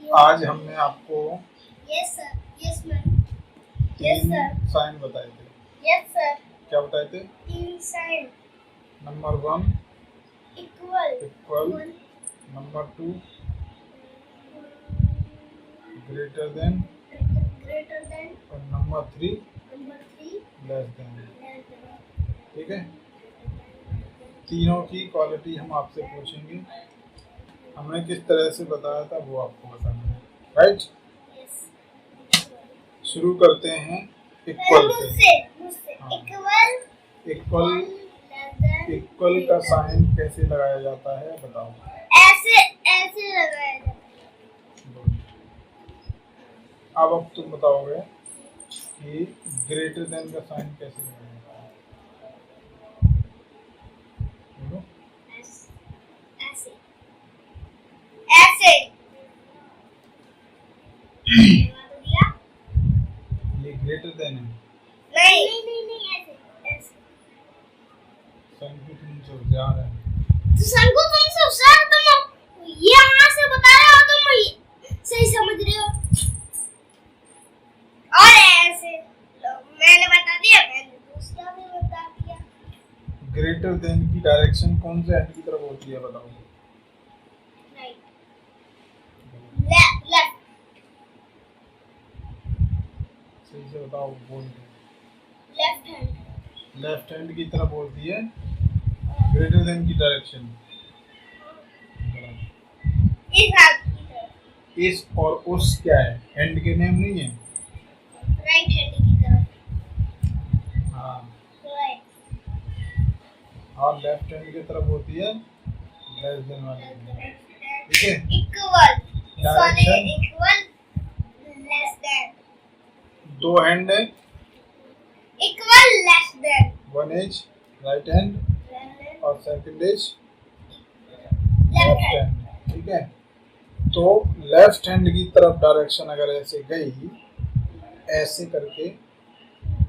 आज हमने आपको yes sir, yes ma'am, yes तीन सर, साइन बताए थे। यस सर, क्या बताए थे? 3 sign number 1 equal, equal, number 2 greater than, greater than, और number 3 number 3 less than. Less than. ठीक है, तीनों की क्वालिटी हम आपसे पूछेंगे। हमने किस तरह से बताया था वो आपको बताना है, राइट? शुरू करते हैं इक्वल से। हाँ। इक्वल, इक्वल का साइन कैसे लगाया जाता है बताओ। ऐसे ऐसे लगाया जाता है। अब तुम बताओगे कि ग्रेटर देन का साइन कैसे लगाया जाता है। बोलो। ऐसे ऐसे ये ग्रेटर देन है। नहीं नहीं नहीं ऐसे ऐसे। सन को तुम से जा रहे हैं। तो सन को तुम से सर तुम ये यहाँ से बता रहे हो, तुम सही समझ रहे हो। और ऐसे मैंने बता दिया, मैंने दूसरा भी बता दिया। ग्रेटर देन की डायरेक्शन कौन से एंड की तरफ होती है बताओ। राइट, लेफ्ट, लेफ्ट, सही से बताओ, बोल दो। लेफ्ट हैंड, लेफ्ट हैंड की तरफ होती है ग्रेटर देन की डायरेक्शन। इस हाथ की तरफ। इस और उस क्या है, हैंड के नेम नहीं है। राइट हैंड की तरफ। हाँ, राइट, और लेफ्ट हैंड की तरफ होती है लेस देन वाली। ठीक है, equal, sorry direction equal, less than, दो हैंड है, equal, less than, one is right hand और second is left left hand. Hand. ठीक है, तो लेफ्ट हैंड की तरफ डायरेक्शन अगर ऐसे गई, ऐसे करके,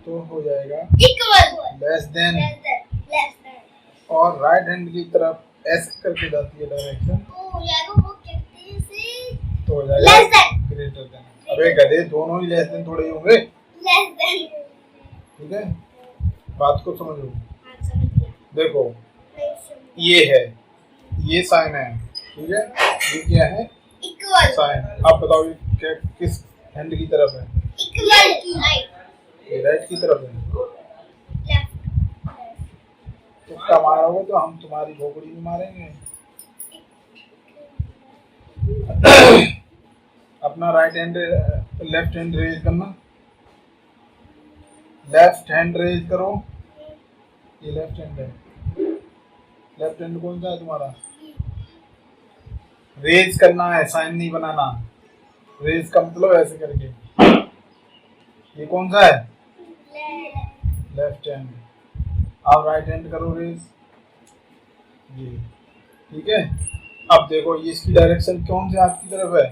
तो हो जाएगा equal, less than. Less than, less then. और राइट हैंड की तरफ ऐसे करके जाती है डायरेक्शन, तो हो जाएगा, वो कहते हैं से तो हो जाएगा लेस देन, ग्रेटर देन। अबे गधे, दोनों ही लेस देन थोड़े ही होंगे। Less than. ठीक है, बात को समझो। हाँ, समझ गया। देखो, नहीं समझ। ये है, ये साइन है, ठीक है, ये क्या है, इक्वल साइन। अब बताओ ये क्या, किस हैंड की तरफ है? इक्वल की राइट, ये राइट की तरफ है। लेफ्ट, तुक्का मारोगे तो हम तुम्हारी खोपड़ी में मारेंगे। अपना right hand, left hand raise करना, लेफ्ट हैंड रेज करो। ये लेफ्ट हैंड है, लेफ्ट हैंड कौन सा है तुम्हारा? रेज करना है, साइन नहीं बनाना। रेज का मतलब ऐसे करके। ये कौन सा है? Left hand. अब राइट हैंड करो रेज, ये। ठीक है, अब देखो ये इसकी डायरेक्शन कौन से हाथ की तरफ है?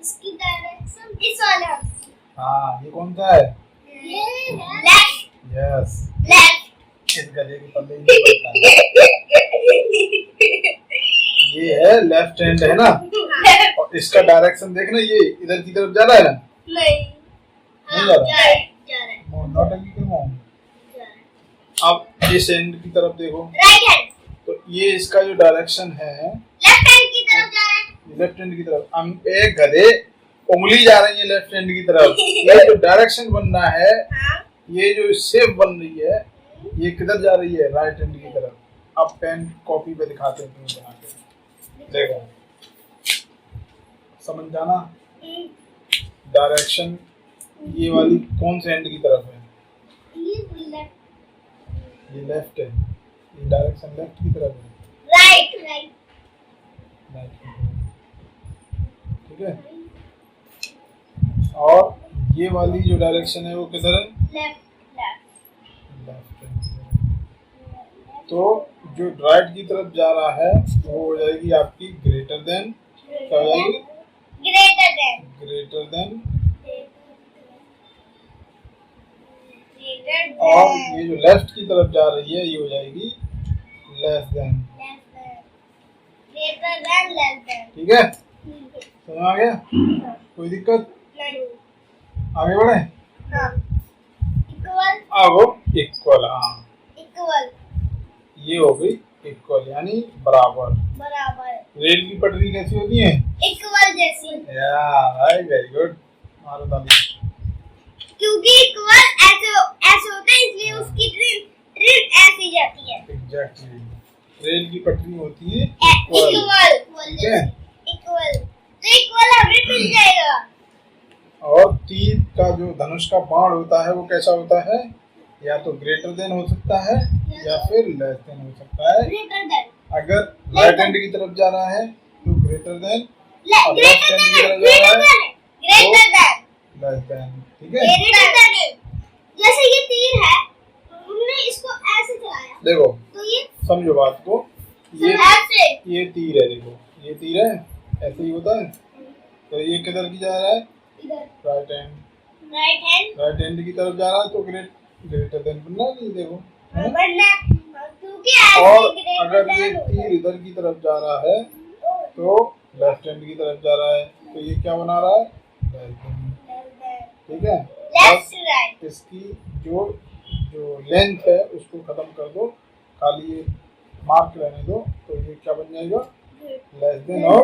इसकी डायरेक्शन इस वाले हाथ की। हाँ, ये कौन सा है? ये लेफ्ट, यस। लेफ्ट। इस गधे के पल्ले ही नहीं पड़ता है। ये है लेफ्ट हैंड, है ना? और इसका डायरेक्शन देखना, ये इधर की तरफ जा रहा है ना? नहीं, नहीं जा रहा है। जा रहा है, नौटंकी क्यों हूँ? जा रहा है। अब इस एंड की तरफ देखो, राइट हैंड, तो ये इसका जो डायरेक्शन है, लेफ्ट हैंड की तरफ जा रहा है। लेफ्ट हैंड की तरफ। एक गधे, उंगली जा रही है लेफ्ट हैंड की तरफ। ये जो डायरेक्शन बन रहा है, हाँ, ये जो शेप बन रही है, ये किधर जा रही है? राइट हैंड की तरफ। अब पेन कॉपी पे दिखाते हैं तुम्हें बना के, देखो, समझ जाना। डायरेक्शन ये वाली कौन से हैंड की तरफ है? ये लेफ्ट, ये लेफ्ट है, ये डायरेक्शन लेफ्ट की तरफ है, राइट, राइट, राइट की तरफ। ठीक है, और ये वाली जो डायरेक्शन है वो किधर है? Left, left. लेफ्ट है। तो जो राइट की तरफ जा रहा है वो हो जाएगी आपकी ग्रेटर देन। क्या हो जाएगी? Greater than, greater than. Greater और देन, ये जो लेफ्ट की तरफ जा रही है ये हो जाएगी less than. Left than, greater than, less than. ठीक है, ठीक है। समझ आ गया? कोई दिक्कत? नहीं। आगे बढ़े? हाँ। इक्वल। अब इक्वल, हाँ इक्वल। ये हो गई इक्वल यानी बराबर। बराबर। रेल की पटरी कैसी होती है? इक्वल जैसी। या वेरी गुड, मारो ताली। क्योंकि इक्वल ऐसे ऐसे होता है इसलिए उसकी ट्रेन ऐसी जाती है। एग्जैक्टली, रेल की पटरी होती है इक्वल। ठीक है? इक्वल तो इक्वल हमें मिल जाएगा। और तीर का जो धनुष का बाण होता है वो कैसा होता है? या तो ग्रेटर देन हो सकता है या फिर लेस देन हो सकता है। Greater than. अगर राइट हैंड की तरफ जा रहा है तो ग्रेटर देन, और लेफ्ट हैंड की तरफ जा रहा है ग्रेटर देन। Less than. ठीक है? Greater than. जैसे ये तीर है, हमने इसको ऐसे चलाया देखो, तो ये समझो बात को, ऐसे। ये तीर है, देखो ये तीर है, ऐसे ही होता है। तो ये किधर की जा रहा है? इधर। Right hand. राइट हैंड की तरफ जा रहा है तो ग्रेटर देन बनना नहीं, देखो है ना? बनना, क्योंकि ऐसे और ग्रेटर अगर ये देन तीर इधर की तरफ जा रहा है तो लेफ्ट हैंड की तरफ जा रहा है, तो ये क्या बना रहा है? Left hand. ठीक है? Left right. इसकी जो जो लेंथ है उसको खत्म कर दो, खाली ये मार्क रहने दो, तो ये क्या बन जाएगा? लेस देन और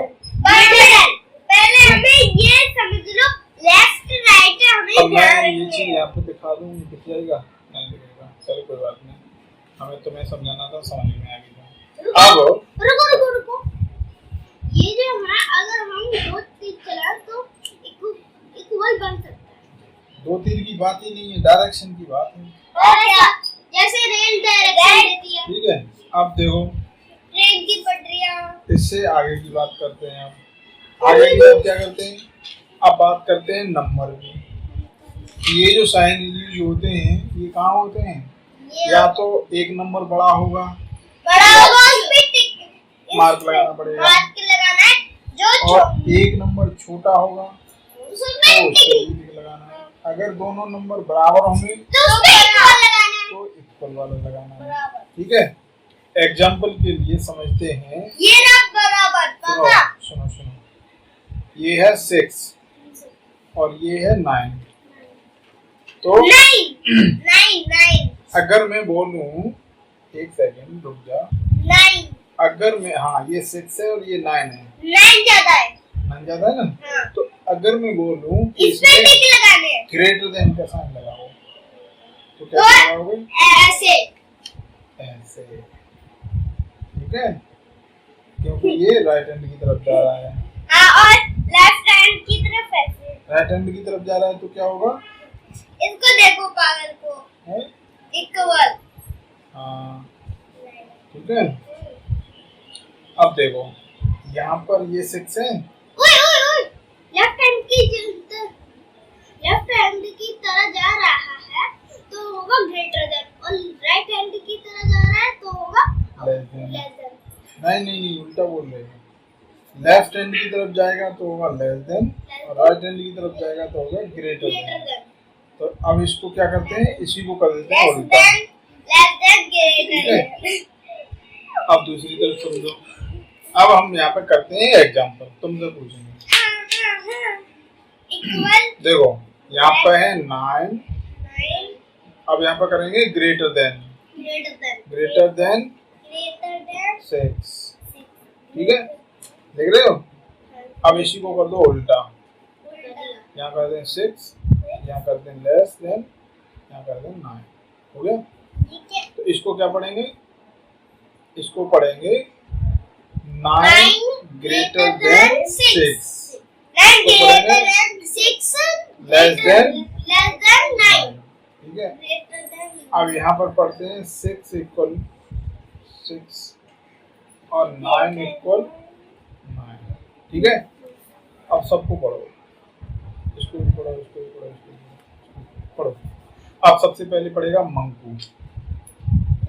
पहले हमें ये समझ लो, लेफ्ट राइट है, हमें अब मैं ध्यान ये चीज रखना है। यहाँ पे दिखा दूँ, दिख जाएगा? नहीं दिखेगा, चलो कोई बात नहीं, हमें तुम्हें समझाना था, समझ में आ गया। अब रुको। ये जो है, अगर हम दो तीर चलाएं तो इक्वल बन सकता है। दो तीर की बात ही नहीं है, डायरेक्शन की बात है। और क्या? जैसे रेल डायरेक्शन देती है। ठीक है? अब देखो, ट्रेन की पटरियां। इससे आगे की बात करते हैं। अब आगे की बात क्या करते हैं? अब बात करते हैं नंबर की। ये जो साइन यूज होते हैं ये कहाँ होते हैं? या तो एक नंबर बड़ा होगा, उस पे टिक मार्क लगाना पड़ेगा, मार्क लगाना है, जो और एक नंबर छोटा होगा तो उसमें उस पे भी टिक लगाना है। अगर दोनों नंबर बराबर होंगे तो उस पे इक्वल लगाना है। तो इक्वल वाला लगाना है। बराबर। ठीक है? एग्जाम्पल के लिए समझते हैं। ये ना बराबर सुनो पापा। सुनो सुनो, ये है 6 और ये है 9। तो नहीं अगर मैं बोलूं, एक सेकंड रुक जा, नहीं अगर मैं, हाँ ये 6 है और ये 9 है, नहीं ज्यादा है। 9 ज्यादा है ना? हाँ। तो अगर मैं बोलूं कि इसमें इसमें टिक लगाने हैं। ग्रेटर देन का साइन लगाओ, तो कैसे लगाओगे? ऐसे। ऐसे। ठीक है? क्योंकि ये राइट हैंड की तरफ जा रहा है। हाँ, और लेफ्ट हैंड की तरफ ऐसे। राइट हैंड की तरफ जा रहा है तो क्या होगा? इसको देखो पागल को। है? इक्वल। हाँ, ठीक है? अब देखो, यहाँ पर ये 6 है। ओए लेफ्ट हैंड की तरह जा रहा है तो होगा ग्रेटर देन, और राइट हैंड की तरह जा रहा है तो होगा लेस देन। Less then. नहीं, उल्टा बोल रहे हैं। लेफ्ट हैंड की तरफ जाएगा तो होगा लेस देन, और राइट हैंड की तरफ जाएगा तो होगा ग्रेटर ग्रेटर देन। देन। तो अब इसको क्या करते हैं? इसी को कर देते हैं लेस उल्टा। Then greater then. अब दूसरी तरफ समझो। अब हम यहाँ पे करते हैं एग्जाम्पल, तुमसे पूछेंगे। इक्वल। देखो यहाँ पे है 9, 9 अब यहाँ पे करेंगे ग्रेटर देन। Greater then 6। ठीक है? देख रहे हो? अब इसी को कर दो उल्टा, यहाँ कर दें 6, यहाँ कर दें लेस देन, यहाँ कर दें 9। हो गया? तो इसको क्या पढ़ेंगे? इसको पढ़ेंगे 9 greater than 6, 9 greater than 6 less than 9। ठीक है? Greater than. अब यहाँ पर पढ़ते हैं 6 इक्वल 6 और 9 इक्वल 9। ठीक है? अब सबको पढ़ो, इसको भी पढ़ो, इसको भी पढ़ो, इसको भी पढ़ो। अब सबसे पहले पढ़ेगा मंकू।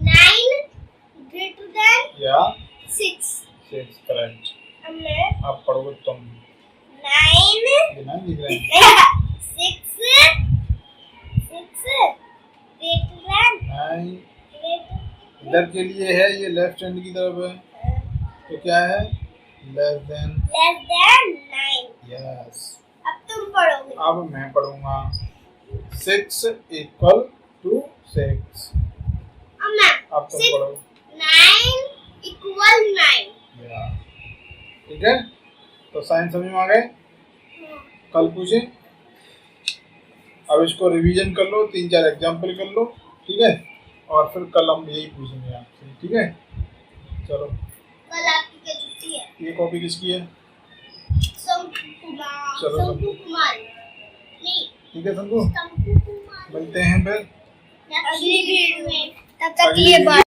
9 ग्रेटर देन या 6। करेक्ट। अब पढ़ोगे तुम। 9 ये 9 लिख रहे हैं। 6 ग्रेटर देन 9 इधर के लिए है, ये लेफ्ट हैंड की तरफ है, तो क्या है? Less than 9। यस। अब तुम पढ़ोगे। अब मैं पढ़ूंगा 6 इक्वल टू 6। अब मैं अब तुम 6 पढ़ो 9 इक्वल 9। या ठीक है। तो साइन समझ में आ गए। कल पूछे। अब इसको रिवीजन कर लो, 3-4 एग्जाम्पल कर लो, ठीक है। और फिर कल हम यही पूछेंगे आपसे, ठीक है। चलो कल आपकी क्या छुट्टी है? ये कॉपी किसकी है? शंकु कुमार। चलो, शंकु कुमार नहीं, ठीक है शंकु, शंकु कुमार। मिलते हैं फिर अगली वीडियो में। तब तक अगली के लिए वीडियो बाय।